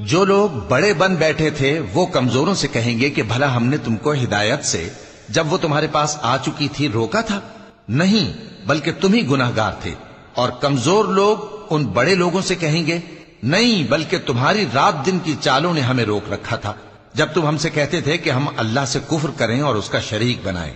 جو لوگ بڑے بن بیٹھے تھے وہ کمزوروں سے کہیں گے کہ بھلا ہم نے تم کو ہدایت سے جب وہ تمہارے پاس آ چکی تھی روکا تھا؟ نہیں، بلکہ تم ہی گناہگار تھے۔ اور کمزور لوگ ان بڑے لوگوں سے کہیں گے نہیں، بلکہ تمہاری رات دن کی چالوں نے ہمیں روک رکھا تھا جب تم ہم سے کہتے تھے کہ ہم اللہ سے کفر کریں اور اس کا شریک بنائیں۔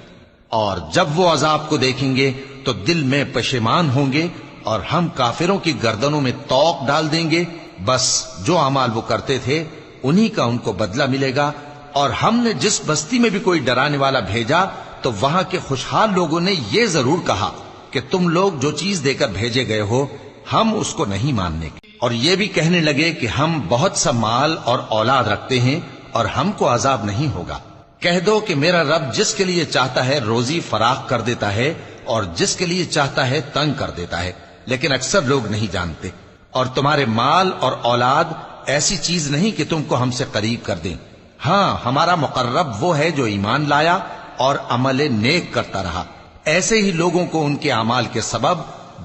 اور جب وہ عذاب کو دیکھیں گے تو دل میں پشیمان ہوں گے اور ہم کافروں کی گردنوں میں طوق ڈال دیں گے۔ بس جو اعمال وہ کرتے تھے انہی کا ان کو بدلہ ملے گا۔ اور ہم نے جس بستی میں بھی کوئی ڈرانے والا بھیجا تو وہاں کے خوشحال لوگوں نے یہ ضرور کہا کہ تم لوگ جو چیز دے کر بھیجے گئے ہو ہم اس کو نہیں ماننے کے، اور یہ بھی کہنے لگے کہ ہم بہت سا مال اور اولاد رکھتے ہیں اور ہم کو عذاب نہیں ہوگا۔ کہہ دو کہ میرا رب جس کے لیے چاہتا ہے روزی فراخ کر دیتا ہے اور جس کے لیے چاہتا ہے تنگ کر دیتا ہے، لیکن اکثر لوگ نہیں جانتے۔ اور تمہارے مال اور اولاد ایسی چیز نہیں کہ تم کو ہم سے قریب کر دیں۔ ہاں، ہمارا مقرب وہ ہے جو ایمان لایا اور عمل نیک کرتا رہا۔ ایسے ہی لوگوں کو ان کے اعمال کے سبب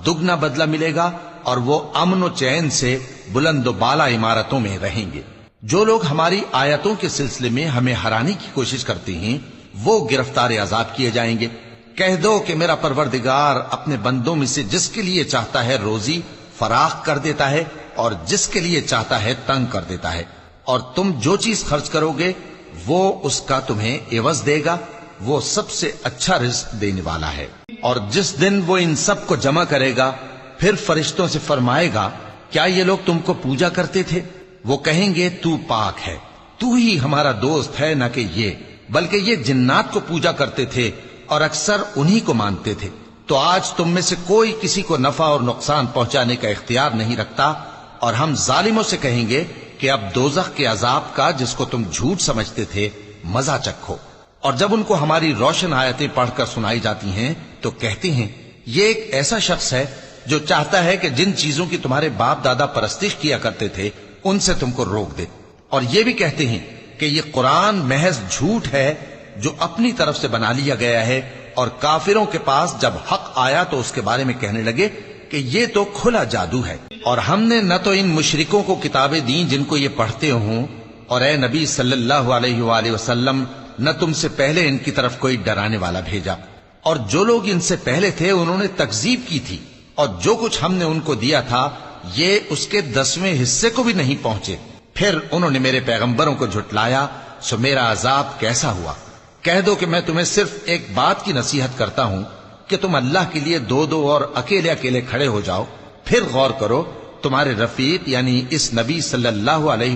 دگنا بدلہ ملے گا اور وہ امن و چین سے بلند و بالا عمارتوں میں رہیں گے۔ جو لوگ ہماری آیتوں کے سلسلے میں ہمیں ہرانے کی کوشش کرتے ہیں وہ گرفتار عذاب کیے جائیں گے۔ کہہ دو کہ میرا پروردگار اپنے بندوں میں سے جس کے لیے چاہتا ہے روزی فراخ کر دیتا ہے اور جس کے لیے چاہتا ہے تنگ کر دیتا ہے، اور تم جو چیز خرچ کرو گے وہ اس کا تمہیں عوض دے گا، وہ سب سے اچھا رزق دینے والا ہے۔ اور جس دن وہ ان سب کو جمع کرے گا پھر فرشتوں سے فرمائے گا کیا یہ لوگ تم کو پوجا کرتے تھے؟ وہ کہیں گے تو پاک ہے، تو ہی ہمارا دوست ہے، نہ کہ یہ، بلکہ یہ جنات کو پوجا کرتے تھے اور اکثر انہی کو مانتے تھے۔ تو آج تم میں سے کوئی کسی کو نفع اور نقصان پہنچانے کا اختیار نہیں رکھتا، اور ہم ظالموں سے کہیں گے کہ اب دوزخ کے عذاب کا جس کو تم جھوٹ سمجھتے تھے مزہ چکھو۔ اور جب ان کو ہماری روشن آیتیں پڑھ کر سنائی جاتی ہیں تو کہتے ہیں یہ ایک ایسا شخص ہے جو چاہتا ہے کہ جن چیزوں کی تمہارے باپ دادا پرستش کیا کرتے تھے ان سے تم کو روک دے۔ اور یہ بھی کہتے ہیں کہ یہ قرآن محض جھوٹ ہے جو اپنی طرف سے بنا لیا گیا ہے۔ اور کافروں کے پاس جب حق آیا تو اس کے بارے میں کہنے لگے کہ یہ تو کھلا جادو ہے۔ اور ہم نے نہ تو ان مشرکوں کو کتابیں دیں جن کو یہ پڑھتے ہوں، اور اے نبی صلی اللہ علیہ وآلہ وسلم نہ تم سے پہلے ان کی طرف کوئی ڈرانے والا بھیجا، اور جو لوگ ان سے پہلے تھے انہوں نے تکذیب کی تھی، اور جو کچھ ہم نے ان کو دیا تھا یہ اس کے 10ویں حصے کو بھی نہیں پہنچے۔ پھر انہوں نے میرے پیغمبروں کو جھٹلایا، سو میرا عذاب کیسا ہوا۔ کہہ دو کہ میں تمہیں صرف ایک بات کی نصیحت کرتا ہوں کہ تم اللہ کے لیے دو دو اور اکیلے اکیلے کھڑے ہو جاؤ، پھر غور کرو تمہارے رفیق یعنی اس نبی صلی اللہ علیہ